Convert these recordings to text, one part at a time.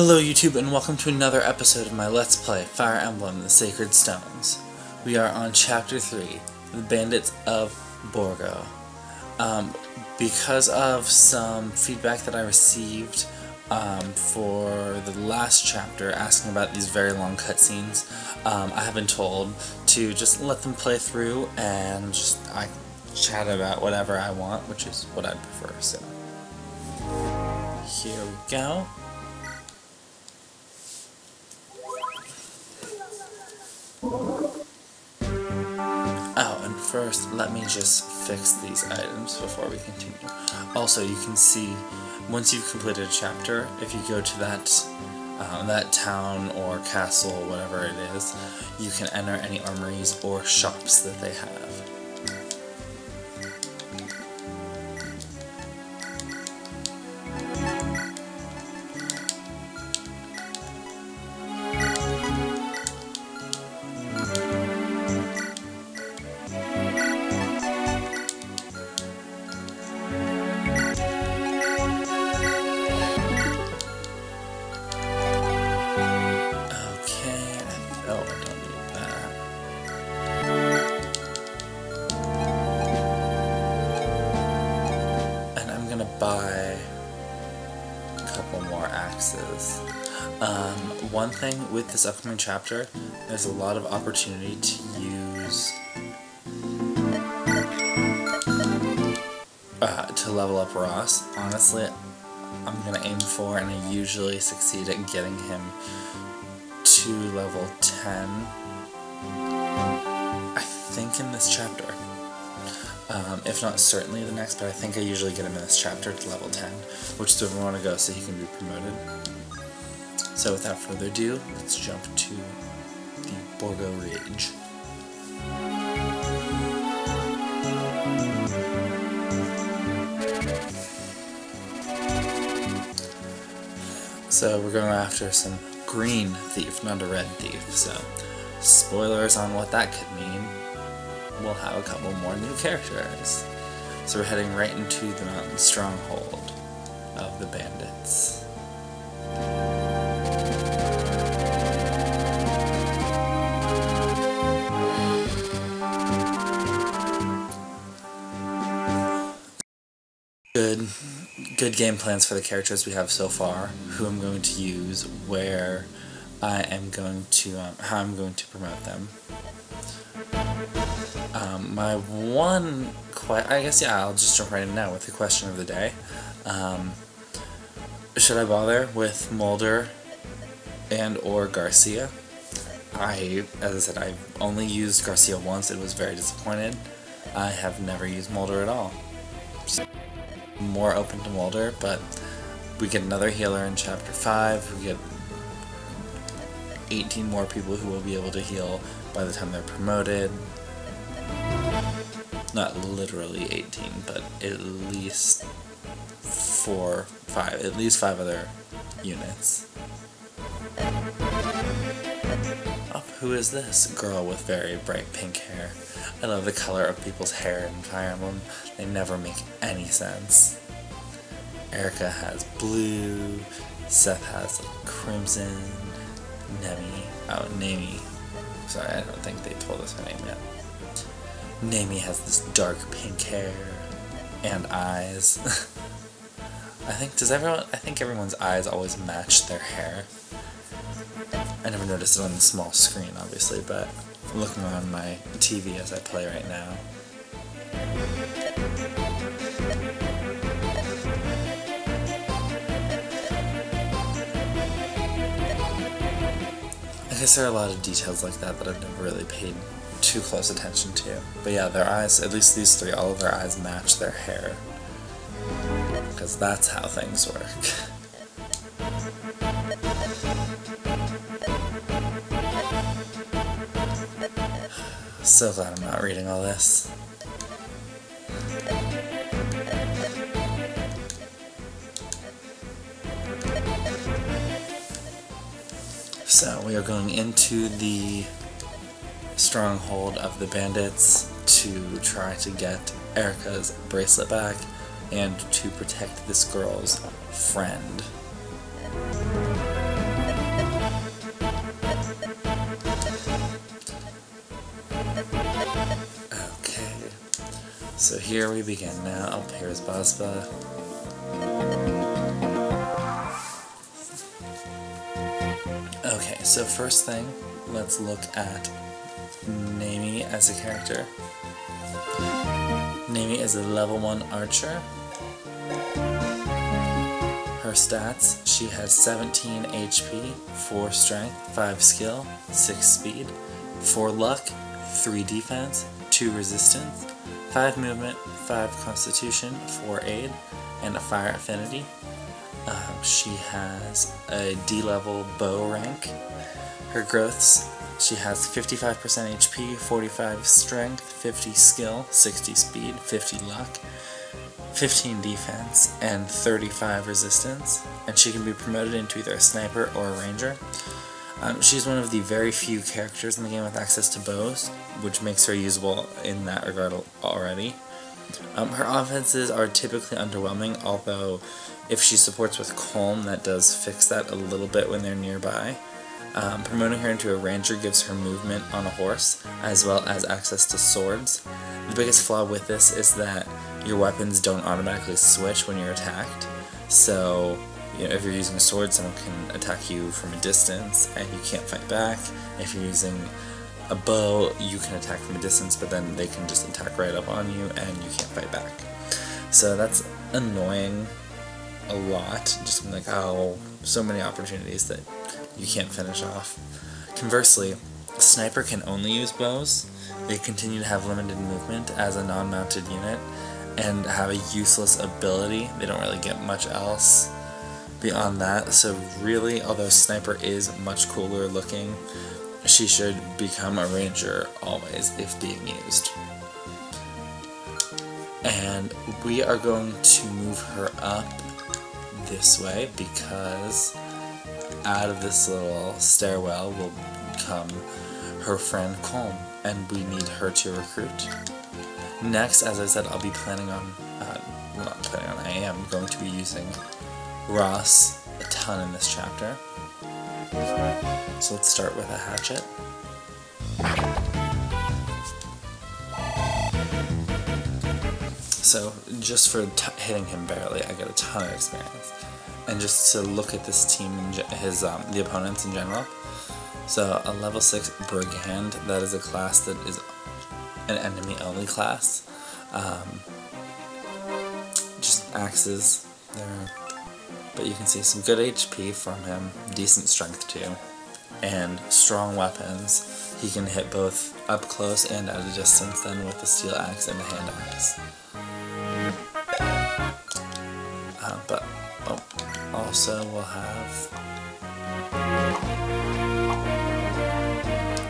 Hello YouTube, and welcome to another episode of my Let's Play Fire Emblem: The Sacred Stones. We are on Chapter 3, The Bandits of Borgo. Because of some feedback that I received for the last chapter asking about these very long cutscenes, I have been told to just let them play through and I chat about whatever I want, which is what I prefer, so here we go. Oh, and first, let me just fix these items before we continue. Also, you can see, once you've completed a chapter, if you go to that town or castle, whatever it is, you can enter any armories or shops that they have. Buy a couple more axes. One thing with this upcoming chapter, there's a lot of opportunity to use to level up Ross. Honestly, I'm gonna aim for, and I usually succeed at getting him to level 10. I think in this chapter. If not certainly the next, but I think I usually get him in this chapter to level 10, which is where we want to go so he can be promoted. So without further ado, let's jump to the Borgo Ridge. So we're going after some green thief, not a red thief, so spoilers on what that could mean. We'll have a couple more new characters. So we're heading right into the mountain stronghold of the bandits. Good game plans for the characters we have so far, who I'm going to use, where I am going to, how I'm going to promote them. My one I'll just jump right in now with the question of the day. Should I bother with Moulder and or Garcia? As I said, I've only used Garcia once. It was very disappointed. I have never used Moulder at all. So, more open to Moulder, but we get another healer in Chapter 5. We get 18 more people who will be able to heal by the time they're promoted. Not literally 18, but at least 5 other units. Oh, who is this girl with very bright pink hair? I love the color of people's hair in Fire Emblem. They never make any sense. Erica has blue, Seth has crimson, Neimi. Sorry, I don't think they told us her name yet. Neimi has this dark pink hair and eyes. I think everyone's eyes always match their hair. I never noticed it on the small screen, obviously, but looking on my TV as I play right now. I guess there are a lot of details like that I've never really paid too close attention to. But yeah, their eyes, at least these three, all of their eyes match their hair. Because that's how things work. So glad I'm not reading all this. So we are going into the stronghold of the bandits to try to get Erica's bracelet back and to protect this girl's friend. Okay, so here we begin now. Oh, here's Baspa. Okay, so first thing, let's look at Neimi as a character. Neimi is a level 1 archer. Her stats, she has 17 HP, 4 strength, 5 skill, 6 speed, 4 luck, 3 defense, 2 resistance, 5 movement, 5 constitution, 4 aid, and a fire affinity. She has a D-level bow rank. Her growths, she has 55% HP, 45 strength, 50 skill, 60 speed, 50 luck, 15 defense, and 35 resistance, and she can be promoted into either a sniper or a ranger. She's one of the very few characters in the game with access to bows, which makes her usable in that regard already. Her offenses are typically underwhelming, although if she supports with Colm, that does fix that a little bit when they're nearby. Promoting her into a ranger gives her movement on a horse, as well as access to swords. The biggest flaw with this is that your weapons don't automatically switch when you're attacked, so if you're using a sword, someone can attack you from a distance and you can't fight back. If you're using a bow, you can attack from a distance, but then they can just attack right up on you and you can't fight back. So that's annoying a lot, just like, oh, so many opportunities that you can't finish off. Conversely, a sniper can only use bows. They continue to have limited movement as a non-mounted unit and have a useless ability. They don't really get much else beyond that, so really, although sniper is much cooler looking, she should become a ranger always if being used. And we are going to move her up this way because out of this little stairwell will come her friend Colm, and we need her to recruit. Next, as I said, I'll be planning on, I am going to be using Ross a ton in this chapter. So let's start with a hatchet. So just for hitting him barely, I get a ton of experience. And just to look at this team, the opponents in general. So a level 6 Brigand, that is a class that is an enemy-only class. Just axes there. But you can see some good HP from him, decent strength too, and strong weapons. He can hit both up close and at a distance then with the steel axe and the hand axe. Also we'll have...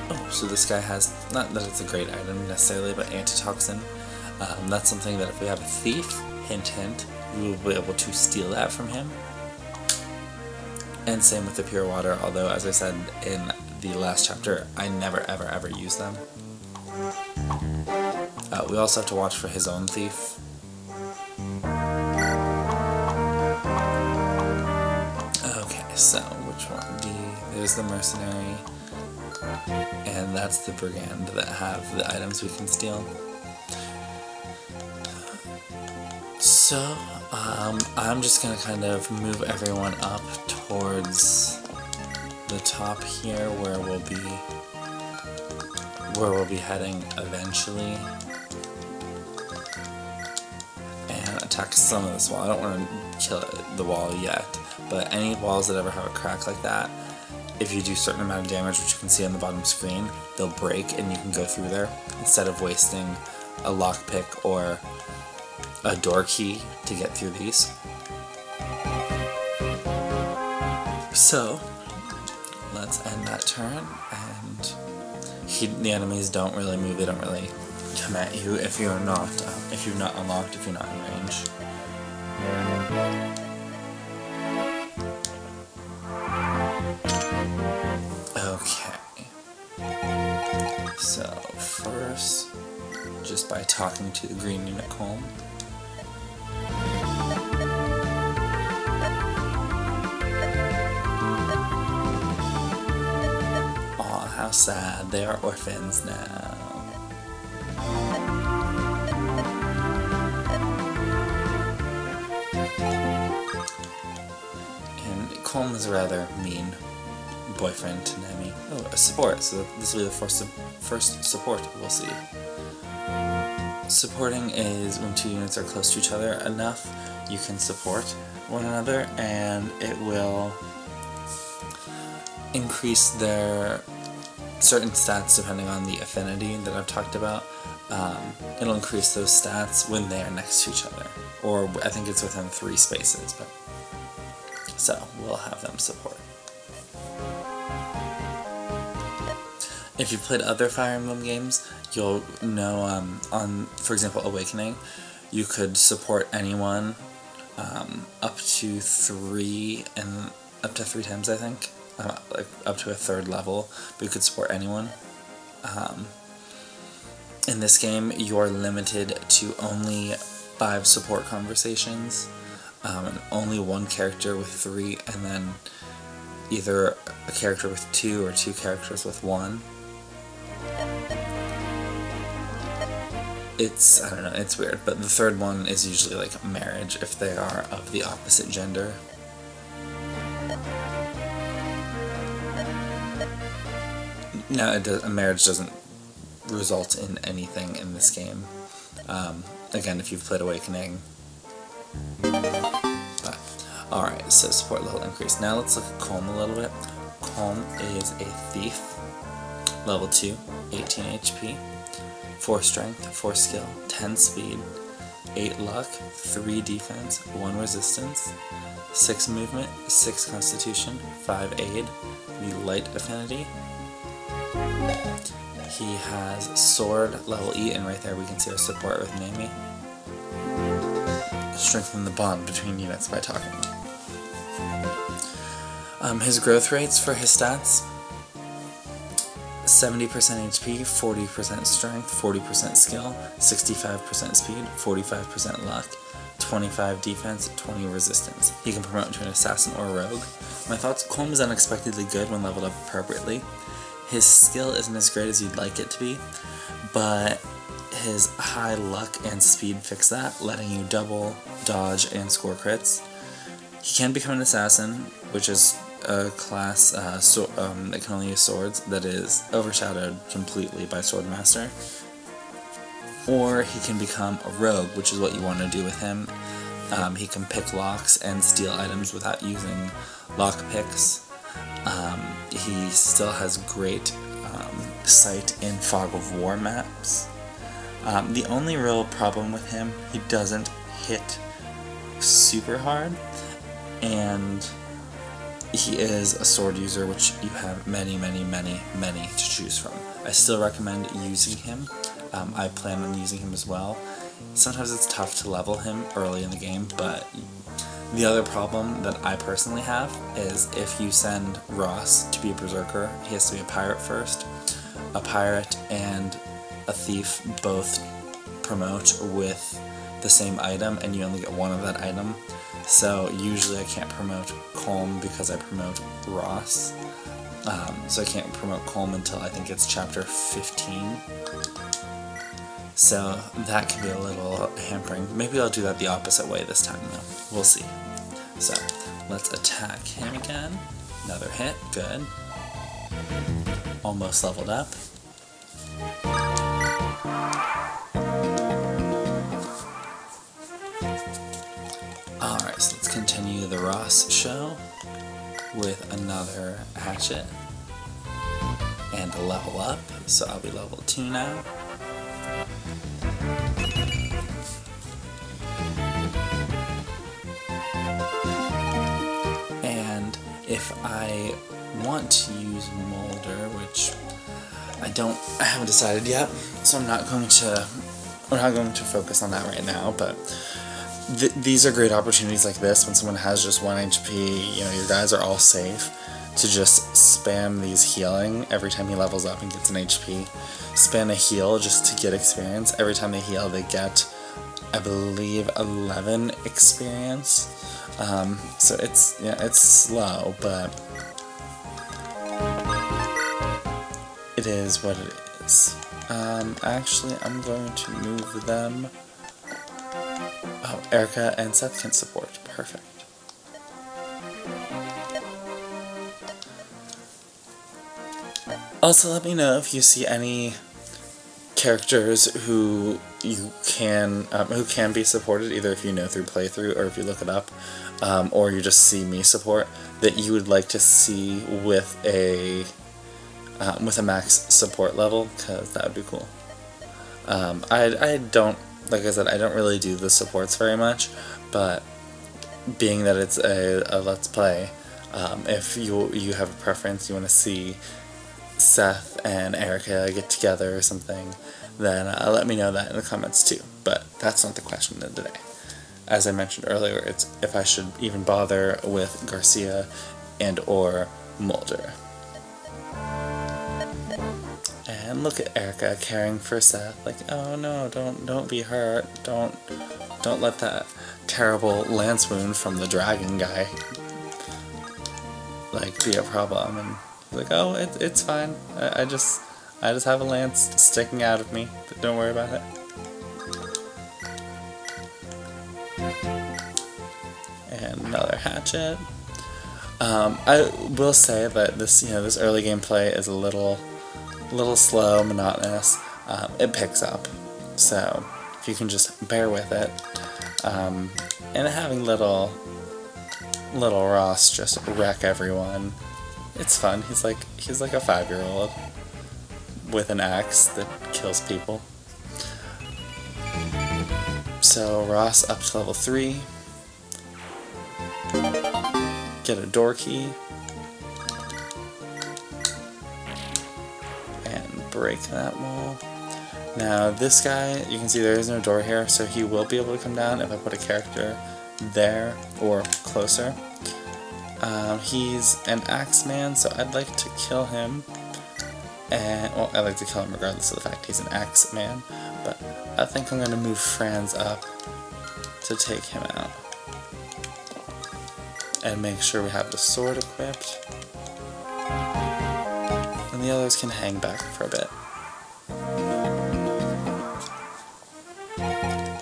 Oh, so this guy has, not that it's a great item necessarily, but antitoxin. That's something that if we have a thief, hint hint, we will be able to steal that from him. And same with the pure water, although as I said in the last chapter, I never ever use them. We also have to watch for his own thief. Okay, so which one? D, there's the mercenary, and that's the brigand that have the items we can steal. So, I'm just gonna kind of move everyone up towards the top here where we'll be heading eventually, and attack some of this wall. I don't want to kill the wall yet, but any walls that ever have a crack like that, if you do a certain amount of damage, which you can see on the bottom screen, they'll break and you can go through there instead of wasting a lockpick or a door key to get through these. So let's end that turn, and the enemies don't really move. They don't really come at you if you're not unlocked, if you're not in range. Okay. So first, just by talking to the green unit Colm. how sad. They are orphans now. And Colm is a rather mean boyfriend to Neimi. Oh, a support, so this will be the first support we'll see. Supporting is when two units are close to each other enough, you can support one another, and it will increase their certain stats depending on the affinity that I've talked about. It'll increase those stats when they are next to each other, or I think it's within 3 spaces, but so we'll have them support. If you've played other Fire Emblem games, you'll know on, for example, Awakening, you could support anyone up to 3 times, I think, like up to a 3rd level, but you could support anyone. In this game, you're limited to only 5 support conversations, and only 1 character with 3, and then either a character with 2 or 2 characters with 1. I don't know, it's weird, but the 3rd one is usually like marriage if they are of the opposite gender. Now, a marriage doesn't result in anything in this game. Again, if you've played Awakening. But, alright, so support level increase. Now let's look at Colm a little bit. Colm is a thief, level 2, 18 HP, 4 strength, 4 skill, 10 speed, 8 luck, 3 defense, 1 resistance, 6 movement, 6 constitution, 5 aid, the light affinity. He has sword, level E, and right there we can see our support with Neimi. Strengthen the bond between units by talking. His growth rates for his stats: 70% HP, 40% strength, 40% skill, 65% speed, 45% luck, 25 defense, 20 resistance. He can promote to an assassin or rogue. My thoughts: Colm is unexpectedly good when leveled up appropriately. His skill isn't as great as you'd like it to be, but his high luck and speed fix that, letting you double, dodge, and score crits. He can become an assassin, which is a class that can only use swords, that is overshadowed completely by Swordmaster. Or he can become a rogue, which is what you want to do with him. He can pick locks and steal items without using lock picks. He still has great sight in Fog of War maps. The only real problem with him, he doesn't hit super hard, and he is a sword user, which you have many to choose from. I still recommend using him. I plan on using him as well. Sometimes it's tough to level him early in the game, but the other problem that I personally have is if you send Ross to be a berserker, he has to be a pirate first. A pirate and a thief both promote with the same item, and you only get 1 of that item. So usually I can't promote Colm because I promote Ross. So I can't promote Colm until I think it's chapter 15. So that can be a little hampering. Maybe I'll do that the opposite way this time though. We'll see. So let's attack him again. Another hit, good. Almost leveled up. Alright, so let's continue the Ross show with another hatchet and a level up. So I'll be level 2 now. And if I want to use Moulder, which I haven't decided yet, so I'm not going to focus on that right now, but these are great opportunities like this when someone has just 1 HP, you know, your guys are all safe, to just spam these healing every time he levels up and gets an HP. Spam a heal just to get experience. Every time they heal, they get, I believe, 11 experience. So it's slow, but it is what it is. Actually, I'm going to move them. Oh, Erica and Seth can support. Perfect. Also, let me know if you see any characters who can be supported, either if you know through playthrough or if you look it up, or you just see me support, that you would like to see with a max support level, because that would be cool. I don't, like I said, I don't really do the supports very much, but being that it's a Let's Play, if you have a preference, you want to see Seth and Erica get together or something, then let me know that in the comments too. But that's not the question of the day. As I mentioned earlier, it's if I should even bother with Garcia and or Moulder. And look at Erica caring for Seth, like, oh no, don't be hurt, don't let that terrible lance wound from the dragon guy like be a problem. And like, oh, it's fine. I just have a lance sticking out of me. Don't worry about it. And another hatchet. I will say that this early gameplay is a little slow, monotonous. It picks up, so if you can just bear with it. And having little Ross just wreck everyone. It's fun. He's like a 5-year-old with an axe that kills people. So Ross up to level 3. Get a door key. And break that wall. Now this guy, you can see there is no door here, so he will be able to come down if I put a character there or closer. He's an Axeman, so I'd like to kill him. And, well, I'd like to kill him regardless of the fact he's an Axeman. But I think I'm going to move Franz up to take him out. And make sure we have the sword equipped. And the others can hang back for a bit.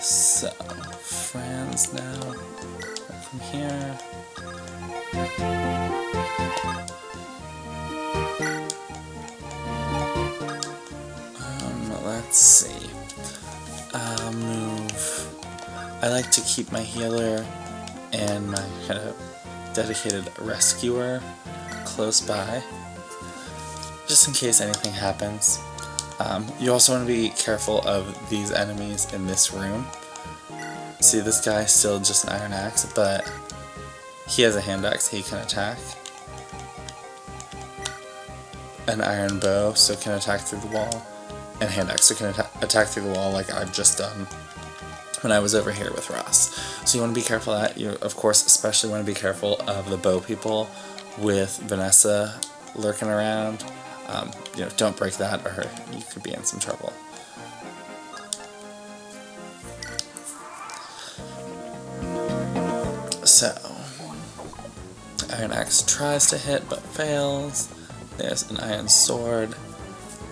So, Franz now. From here. Let's see. I like to keep my healer and my kind of dedicated rescuer close by, just in case anything happens. You also want to be careful of these enemies in this room. See, this guy's still just an iron axe, but he has a hand axe he can attack. An iron bow, so can attack through the wall. And hand axe, so can attack through the wall like I've just done when I was over here with Ross. So you want to be careful of that. You, of course, especially want to be careful of the bow people with Vanessa lurking around. Don't break that or you could be in some trouble. So, Iron Axe tries to hit but fails. There's an iron sword.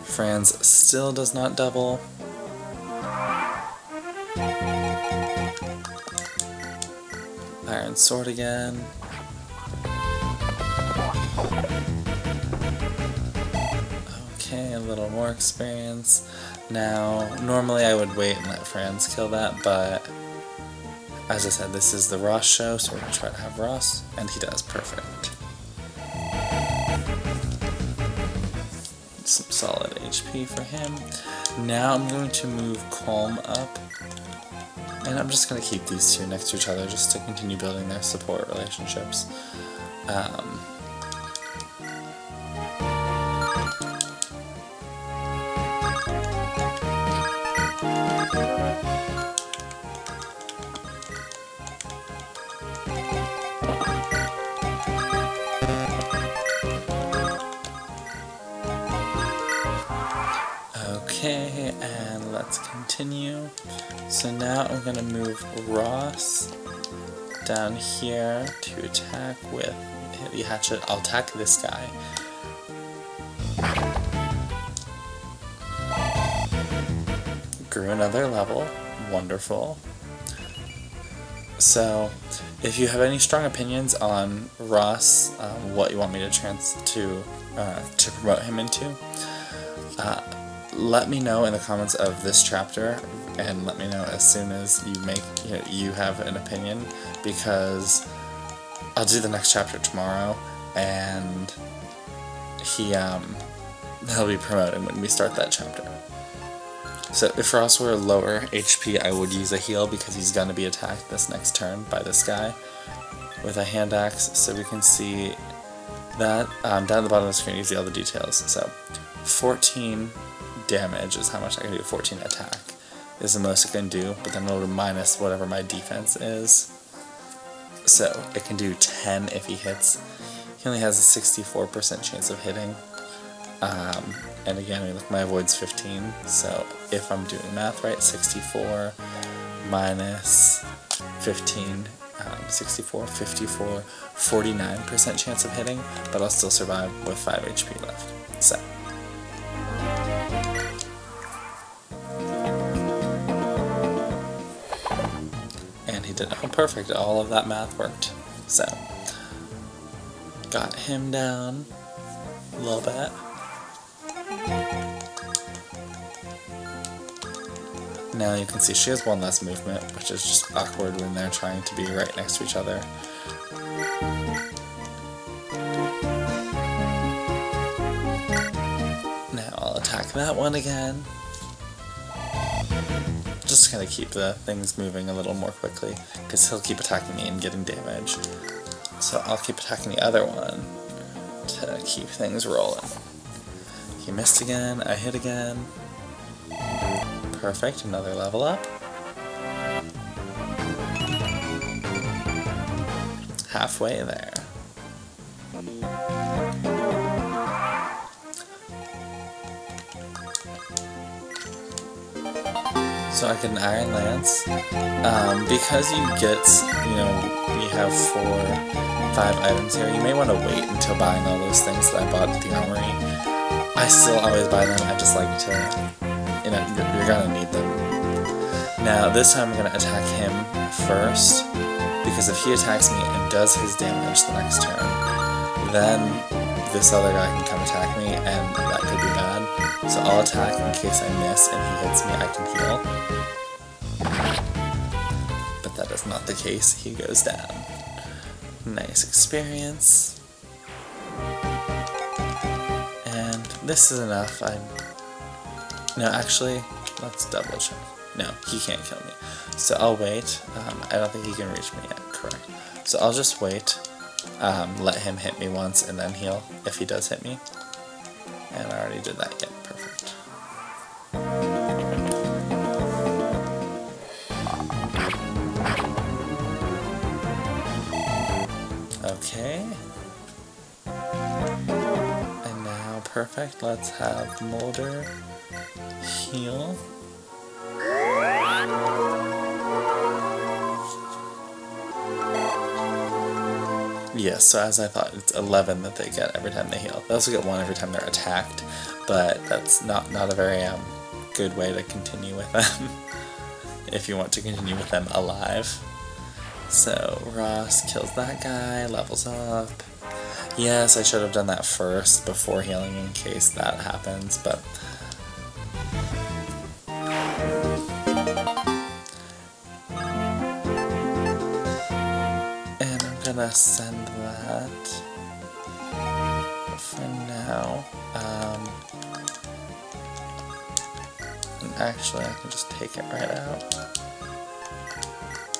Franz still does not double. Iron sword again. Okay, a little more experience. Now, normally I would wait and let Franz kill that, but as I said, this is the Ross show, so we're going to try to have Ross, and he does perfect. Some solid HP for him. Now I'm going to move Colm up, and I'm just going to keep these two next to each other just to continue building their support relationships. Okay, and let's continue. So now I'm going to move Ross down here to attack with the hatchet. I'll attack this guy. grew another level. Wonderful. So, if you have any strong opinions on Ross, what you want me to promote him into, let me know in the comments of this chapter, and let me know as soon as you have an opinion, because I'll do the next chapter tomorrow, and he'll be promoted when we start that chapter. So if Ross were lower HP, I would use a heal, because he's going to be attacked this next turn by this guy with a hand axe. So we can see that down at the bottom of the screen you see all the details. So 14 damage is how much I can do. 14 attack is the most it can do, but then it'll minus whatever my defense is. So it can do 10 if he hits. He only has a 64% chance of hitting. And again, my avoid's 15, so if I'm doing math right, 64 minus 15, 64, 54, 49% chance of hitting, but I'll still survive with 5 HP left. So. And he did, oh perfect, all of that math worked. So, got him down a little bit. Now you can see she has one less movement, which is just awkward when they're trying to be right next to each other. Now I'll attack that one again. Just kind of keep the things moving a little more quickly, because he'll keep attacking me and getting damage. So I'll keep attacking the other one to keep things rolling. He missed again, I hit again. Perfect, another level up. Halfway there. So I get an Iron Lance. Because you get, you have 5 items here, you may want to wait until buying all those things that I bought at the armory. I still always buy them, I just like to, you're gonna need them. Now, this time I'm gonna attack him first, because if he attacks me and does his damage the next turn, then this other guy can come attack me, and that could be bad. So I'll attack in case I miss and he hits me, I can heal. But that is not the case, he goes down. Nice experience. And this is enough. No, actually, let's double check. No, he can't kill me. So I'll wait. I don't think he can reach me yet, correct. So I'll just wait, let him hit me once and then heal if he does hit me. And I already did that, yet. Perfect. Okay. And now, perfect, let's have Moulder heal. Yes, so as I thought, it's 11 that they get every time they heal. They also get 1 every time they're attacked, but that's not a very good way to continue with them, if you want to continue with them alive. So, Ross kills that guy, levels up. Yes, I should have done that first before healing in case that happens, but... And I'm gonna send that for now. And actually, I can just take it right out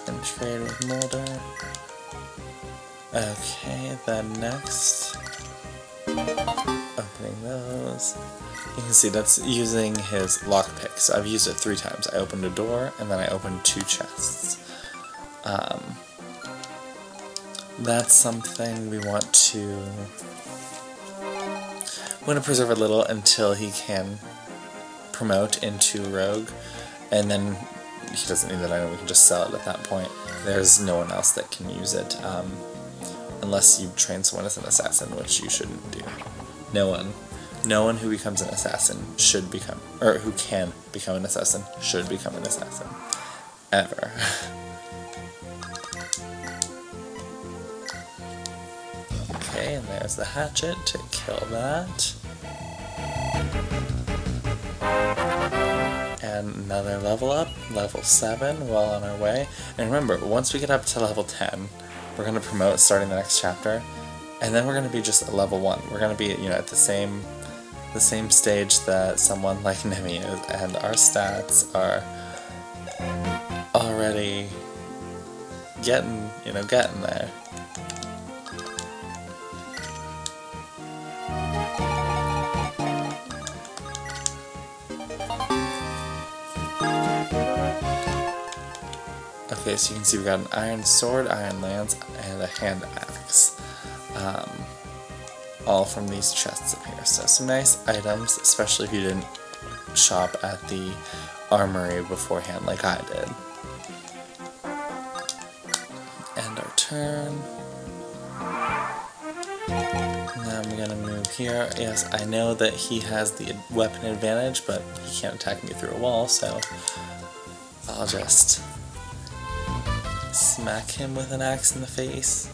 and trade with Moulder. Okay, then next, opening those. You can see that's using his lockpick. So I've used it 3 times. I opened a door and then I opened 2 chests. That's something we want to preserve a little until he can promote into rogue, and then he doesn't need that item, we can just sell it at that point. There's no one else that can use it, unless you train someone as an assassin, which you shouldn't do. No No one who becomes an assassin should become, or who can become an assassin should become an assassin. Ever. Okay, and there's the hatchet to kill that. And another level up, level 7, well on our way. And remember, once we get up to level 10, we're going to promote starting the next chapter, and then we're going to be just at level 1. We're going to be, at the same stage that someone like Neimi is, and our stats are already getting there. Okay, so you can see we got an iron sword, iron lance, and a hand axe. All from these chests up here. So some nice items, especially if you didn't shop at the armory beforehand like I did. End our turn. Now I'm gonna move here. Yes, I know that he has the weapon advantage, but he can't attack me through a wall, so I'll just smack him with an axe in the face.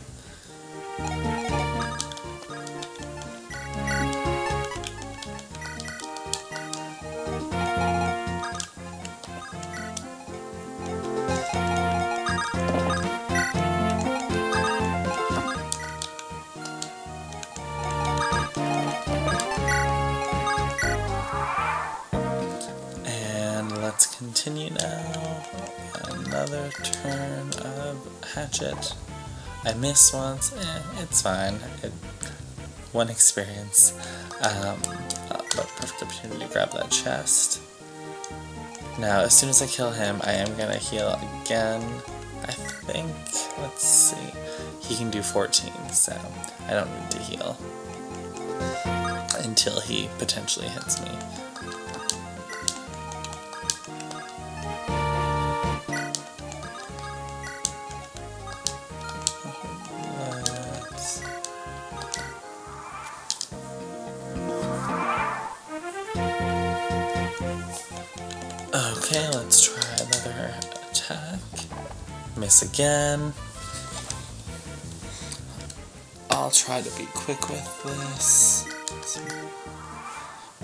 Let's continue now. Another turn of hatchet. I missed once. It's fine. One experience. But perfect opportunity to grab that chest. Now, as soon as I kill him, I am gonna heal again. I think. Let's see. He can do 14, so I don't need to heal until he potentially hits me. Okay, let's try another attack. Miss again. I'll try to be quick with this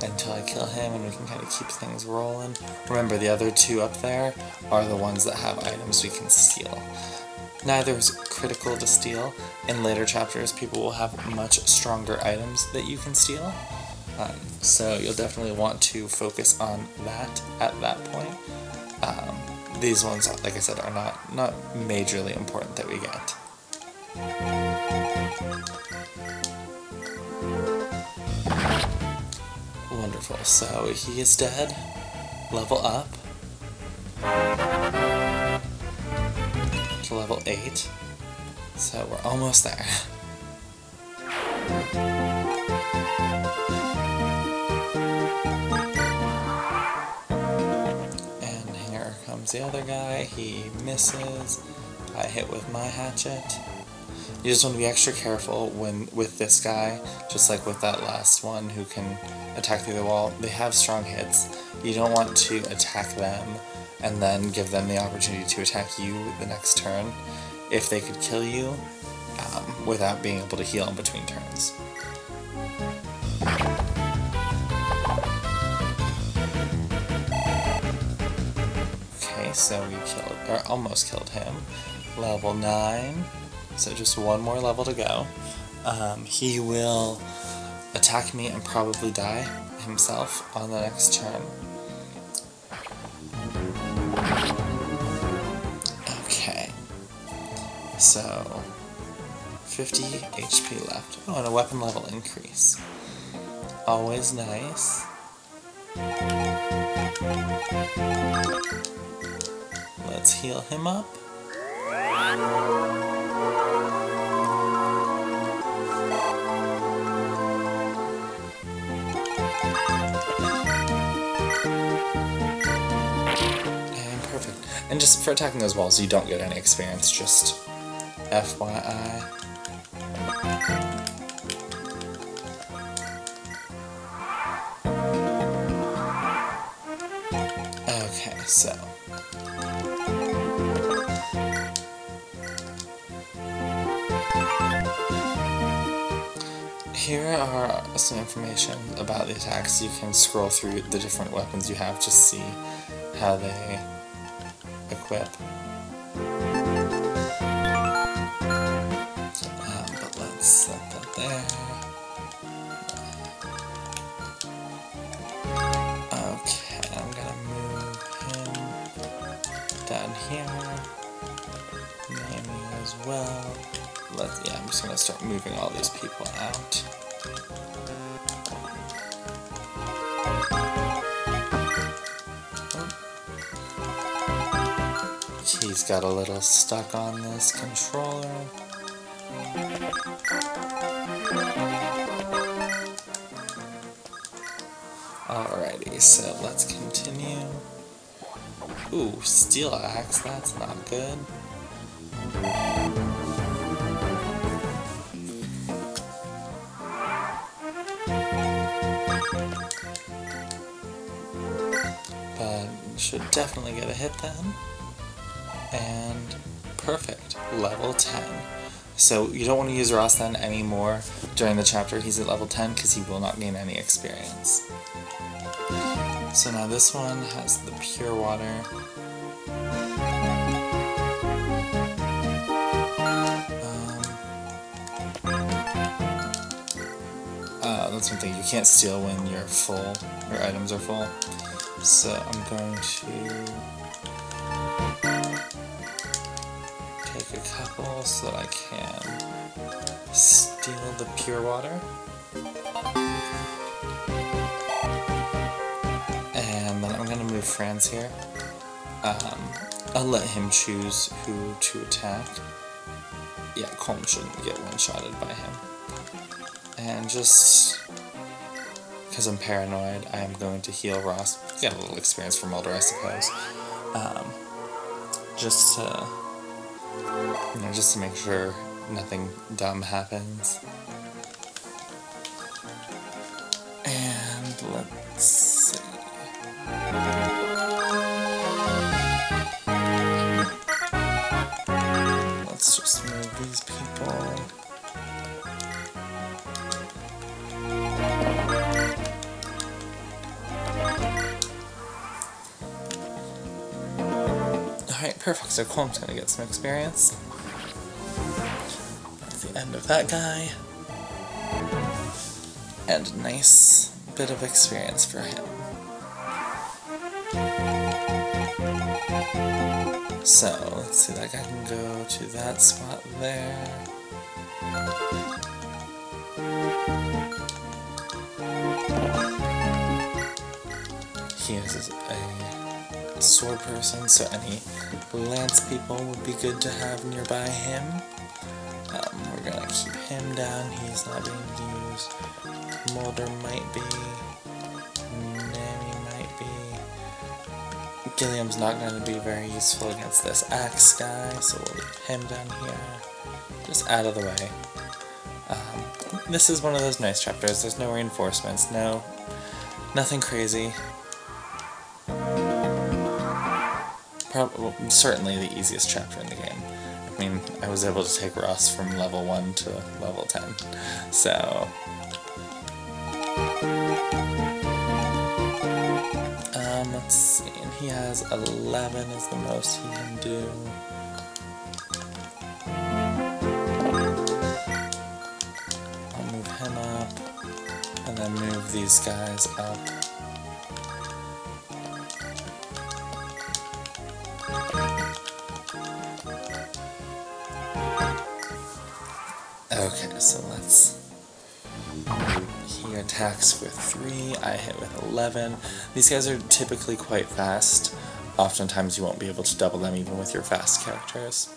until I kill him and we can kind of keep things rolling. Remember, the other two up there are the ones that have items we can steal. Neither is critical to steal. In later chapters, people will have much stronger items that you can steal. So you'll definitely want to focus on that at that point. These ones, like I said, are not majorly important that we get. Wonderful, so he is dead. Level up to level 8. So we're almost there. The other guy, he misses. I hit with my hatchet. You just want to be extra careful with this guy, just like with that last one who can attack through the wall. They have strong hits. You don't want to attack them and then give them the opportunity to attack you the next turn if they could kill you without being able to heal in between turns. So we almost killed him. Level 9, so just one more level to go. He will attack me and probably die himself on the next turn. Okay, so 50 HP left. Oh, and a weapon level increase. Always nice. Let's heal him up. And perfect. And just for attacking those walls, you don't get any experience, just FYI. So here are some information about the attacks. You can scroll through the different weapons you have to see how they equip. But let's set that there. Okay, I'm gonna move him down here. Neimi as well. Yeah, I'm just gonna start moving all these people out. He's got a little stuck on this controller. Alrighty, so let's continue. Ooh, steel axe, that's not good. But should definitely get a hit then. And perfect, level 10. So you don't want to use Ross then anymore during the chapter he's at level 10 because he will not gain any experience. So now this one has the pure water. That's one thing, you can't steal when you're full, your items are full. So I'm going to take a couple so that I can steal the pure water. And then I'm going to move Franz here. I'll let him choose who to attack. Yeah, Colm shouldn't get one-shotted by him. And just because I'm paranoid, I am going to heal Ross. Get a little experience for Moulder, I suppose. Just to, just to make sure nothing dumb happens. And let's see. Let's just move these people. Alright, perfect. So Colm's gonna get some experience. That's the end of that guy. And a nice bit of experience for him. So, let's see, that guy can go to that spot there. He is a sword person, so any lance people would be good to have nearby him. We're gonna keep him down, he's not being used. Moulder might be. Neimi might be. Gilliam's not going to be very useful against this axe guy, so we'll leave him down here. Just out of the way. This is one of those nice chapters, there's no reinforcements, nothing crazy. Certainly the easiest chapter in the game. I mean, I was able to take Ross from level 1 to level 10, so... let's see, and he has 11 is the most he can do. I'll move him up, and then move these guys up. Okay, so let's... He attacks with 3, I hit with 11. These guys are typically quite fast. Oftentimes you won't be able to double them even with your fast characters.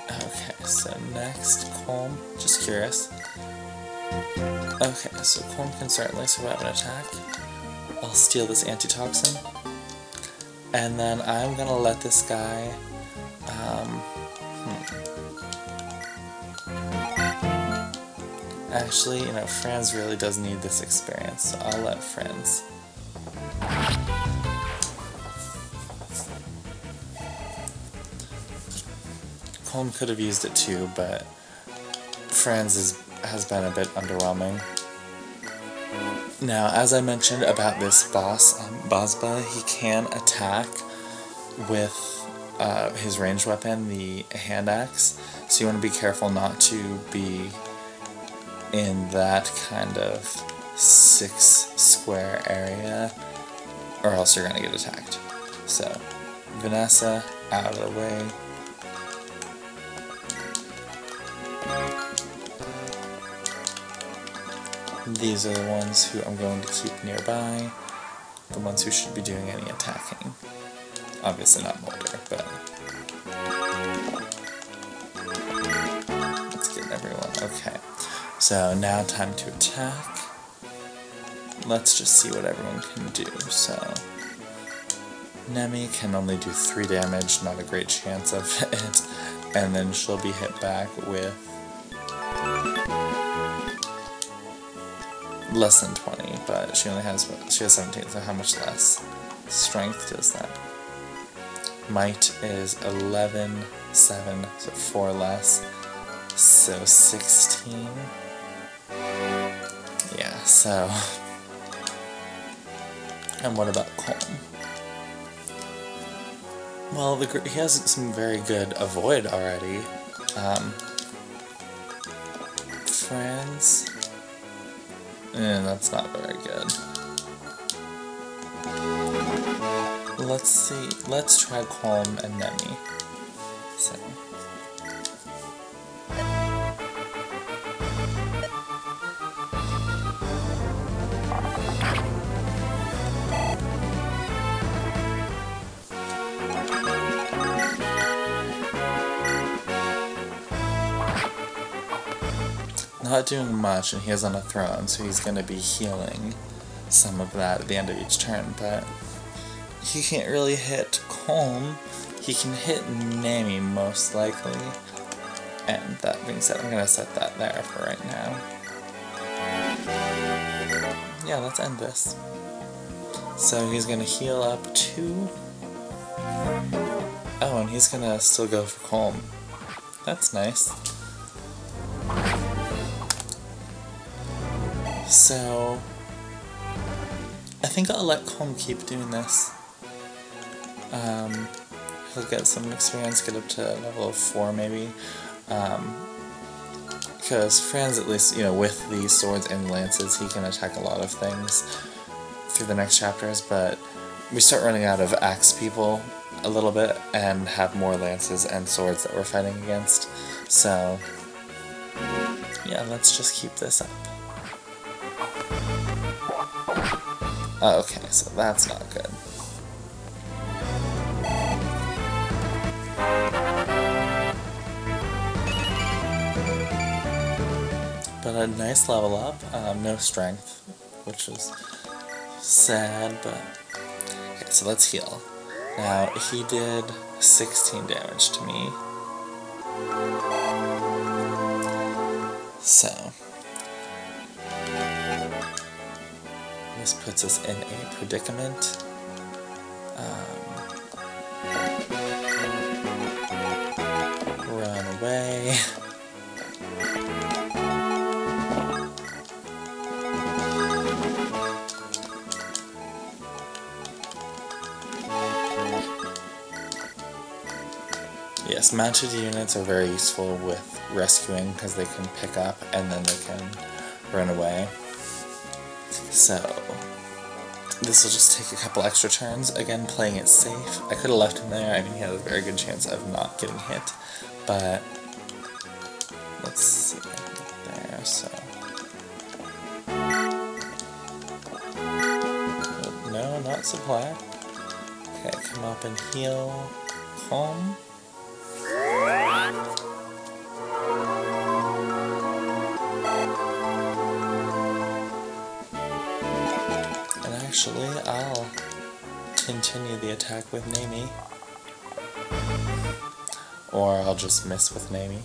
Okay, so next, Colm. Just curious. Okay, so Colm can certainly survive an attack. I'll steal this antitoxin. And then I'm gonna let this guy... Actually, Franz really does need this experience, so I'll let Franz. Colm could have used it too, but Franz has been a bit underwhelming. Now, as I mentioned about this boss, Bozba, he can attack with his ranged weapon, the hand axe, so you want to be careful not to be in that kind of 6 square area, or else you're going to get attacked. So, Vanessa, out of the way. These are the ones who I'm going to keep nearby, the ones who should be doing any attacking. Obviously not Moulder, but let's get everyone. Okay, so now time to attack. Let's just see what everyone can do. So, Neimi can only do 3 damage, not a great chance of it, and then she'll be hit back with less than 20, but she has 17, so how much less? Strength does that. Might is 11, 7, so 4 less, so 16. Yeah, so. And what about Colm? Well, he has some very good avoid already. Franz. That's not very good. Let's see. Let's try Colm and Neimi. So. Not doing much, and he is on a throne, so he's going to be healing some of that at the end of each turn, but he can't really hit Colm. He can hit Neimi most likely, and that being said, I'm going to set that there for right now. Yeah, let's end this. So he's going to heal up 2. Oh, and he's going to still go for Colm. That's nice. So, I think I'll let Colm keep doing this. He'll get some experience, get up to level 4 maybe. Because Franz, at least, you know, with the swords and lances, he can attack a lot of things through the next chapters, but we start running out of axe people a little bit and have more lances and swords that we're fighting against. So, yeah, let's just keep this up. Oh, okay, so that's not good. But a nice level up, no strength, which is sad, but... Okay, so let's heal. Now, he did 16 damage to me. So... this puts us in a predicament. Run away. Yes, mounted units are very useful with rescuing because they can pick up and then they can run away. So, this will just take a couple extra turns. Again, playing it safe. I could have left him there. I mean, he had a very good chance of not getting hit. But, let's see. There, so. Oh, no, not supply. Okay, come up and heal. Colm. Actually, I'll continue the attack with Neimi. Or I'll just miss with Neimi.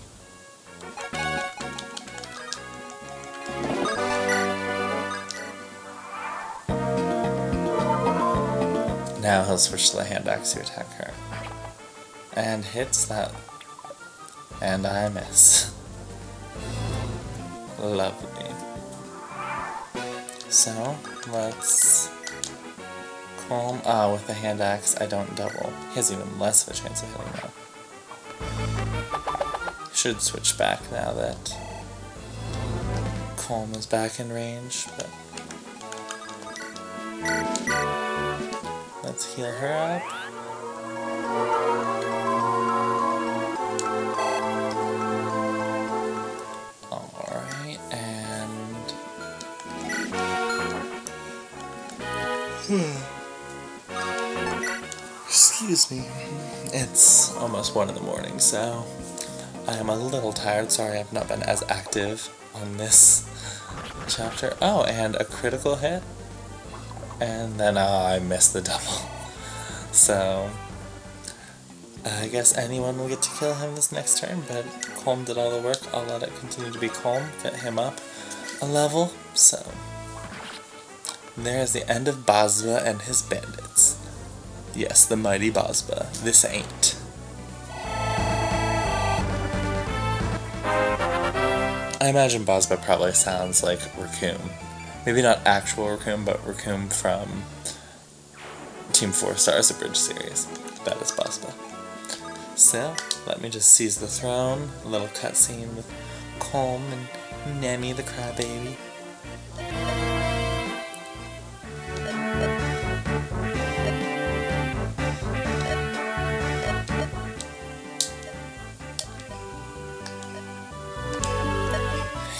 Now he'll switch to the hand axe to attack her. And hits that. And I miss. Lovely. So, let's... Colm. Ah, with the hand axe, I don't double. He has even less of a chance of hitting now. Should switch back now that Colm is back in range, but... Let's heal her up. Alright, and... Excuse me. It's almost 1 in the morning, so I am a little tired. Sorry I've not been as active on this chapter. Oh, and a critical hit. And then I missed the double. So I guess anyone will get to kill him this next turn, but Colm did all the work. I'll let it continue to be Colm, get him up a level. So there is the end of Basba and his bandits. Yes, the mighty Basba. This ain't. I imagine Basba probably sounds like Raccoon. Maybe not actual Raccoon, but Raccoon from Team 4 Stars Abridged series. That is Basba. So, let me just seize the throne. A little cutscene with Colm and Neimi the crybaby.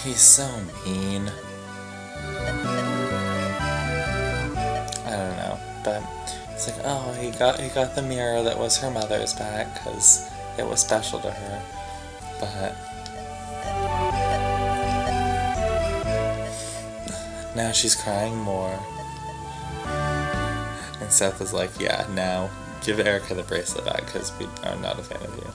He's so mean. I don't know, but it's like, oh, he got the mirror that was her mother's back because it was special to her, but now she's crying more. And Seth is like, yeah, now give Erica the bracelet back because we are not a fan of you.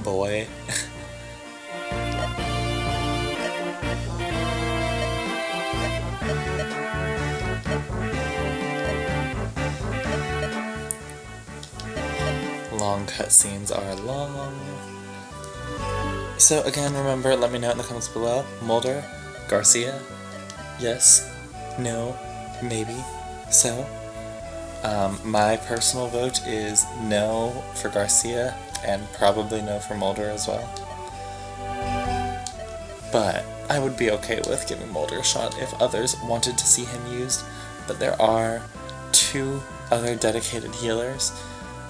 Boy. Long cutscenes are long. So again, remember, let me know in the comments below. Moulder, Garcia, yes, no, maybe, so. My personal vote is no for Garcia, and probably no for Moulder as well. But I would be okay with giving Moulder a shot if others wanted to see him used. But there are 2 other dedicated healers,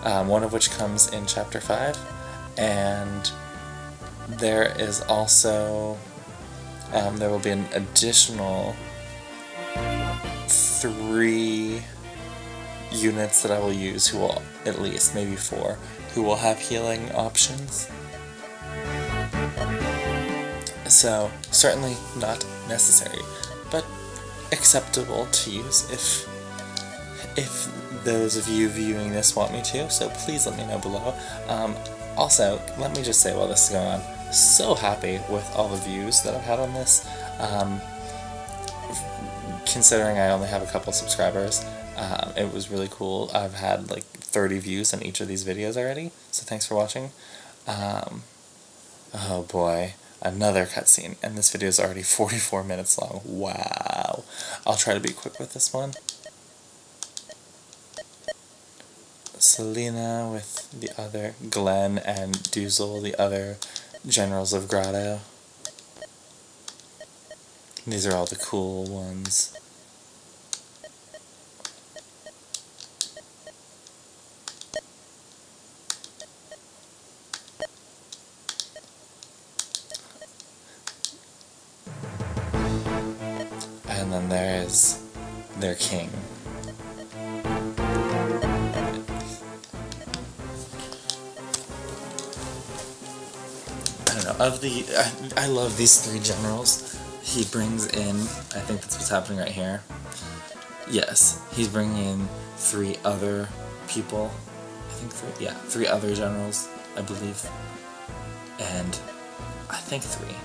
one of which comes in Chapter 5, and there is also, there will be an additional 3 units that I will use who will, at least, maybe 4, who will have healing options. So, certainly not necessary, but acceptable to use if those of you viewing this want me to, so please let me know below. Also, let me just say while this is going on, so happy with all the views that I've had on this. Considering I only have a couple subscribers, it was really cool. I've had like 30 views on each of these videos already, so thanks for watching. Oh boy, another cutscene, and this video is already 44 minutes long. Wow. I'll try to be quick with this one. Selena with the other, Glenn and Duzel, the other generals of Grotto. These are all the cool ones. And then there is their king. I don't know, I love these 3 generals. He brings in, I think that's what's happening right here. Yes, he's bringing in 3 other people. I think 3, yeah, 3 other generals, I believe. And I think 3.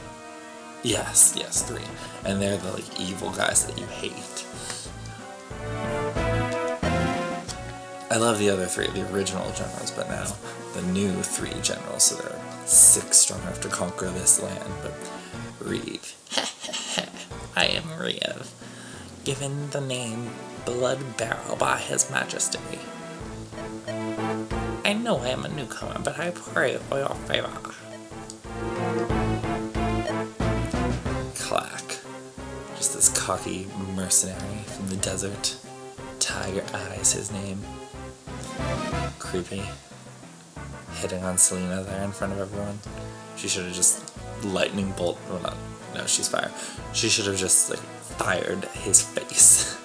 Yes, 3. And they're the, like, evil guys that you hate. I love the other 3, the original generals, but now the new 3 generals, so there are 6 strong enough to conquer this land. But Reeve. I am Reeve, given the name Blood Barrel by His Majesty. I know I am a newcomer, but I pray for your favor. Clack. Just this cocky mercenary from the desert. Tiger Eyes, his name. Creepy. Hitting on Selena there in front of everyone. She should have just lightning bolt. Well, not. No, she's fire. She should have just, like, fired his face.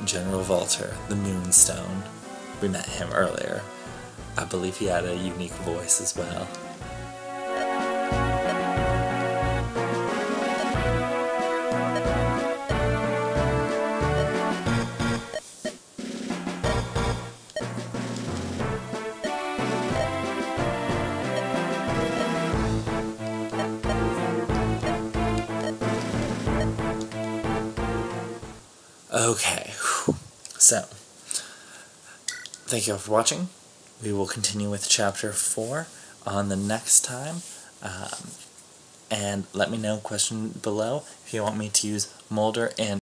General Volter, the Moonstone. We met him earlier. I believe he had a unique voice as well. Okay, so, thank you all for watching. We will continue with Chapter 4 on the next time. And let me know, question below, if you want me to use Moulder and